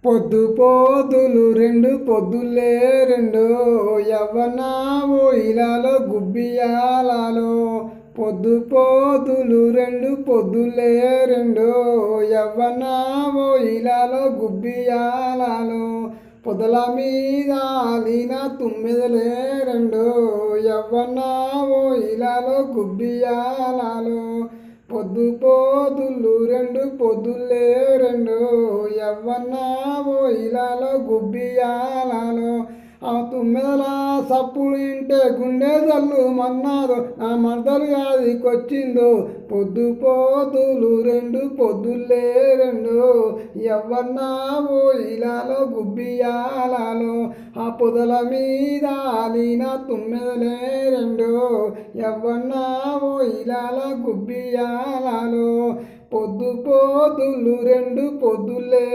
పొద్దు పోదులు రెండు పొద్దులే రెండు యవ్వనావో ఇలాలో గుబ్బియాలలో పొద్దు పోదులు రెండు పొద్దులే రెండు యవ్వనావో ఇలాలో గుబ్బియాలలో పొదల మీద అలిన తుమ్మెదలే రెండు యవ్వనావో ఇలాలో గుబ్బియాలలో పొద్దు పోదులు రెండు పొద్దులే రెండు యవ్వనావో ఇలాలో గుబ్బియాలలో ఆ తుమ్మెదల సప్పుడు ఇంటే గుండె జల్లు మన్నాదో నా మర్దలు యాదికొచ్చిందో పొద్దు పోదులు రెండు పొద్దులే రెండు యవ్వనావో ఇలాలో గుబ్బియాలలో ఆ పొదల మీద అలిన తుమ్మెదలే రెండు యవ్వనావో ఇలాలో గుబ్బియాలలో పొద్దు పోదులు రెండు పొద్దులే